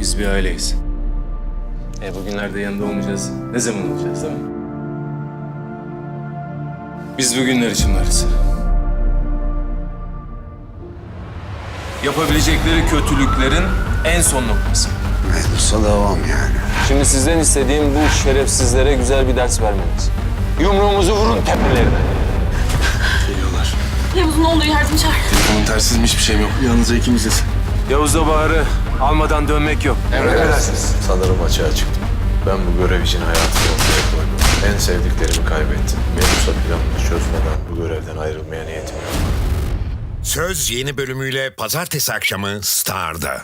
Biz bir aileyiz. Bugünlerde yanında olmayacağız. Ne zaman olacağız, tamam mı? Biz bugünler için varız. Yapabilecekleri kötülüklerin en son noktası. Medusa devam yani. Şimdi sizden istediğim bu şerefsizlere güzel bir ders vermeniz. Yumruğumuzu vurun tepelerine. Geliyorlar. Yavuz ne olur yardım çağır. Telefonun tersizim, hiçbir şeyim yok. Yalnızca ikimiziz. Yavuz'la Bahar'ı almadan dönmek yok. Emredersiniz. Sanırım açığa çıktım. Ben bu görev için hayatımı ortaya koydum. En sevdiklerimi kaybettim. Medusa planını çözmeden bu görevden ayrılmaya niyetim yok. Söz yeni bölümüyle pazartesi akşamı Star'da.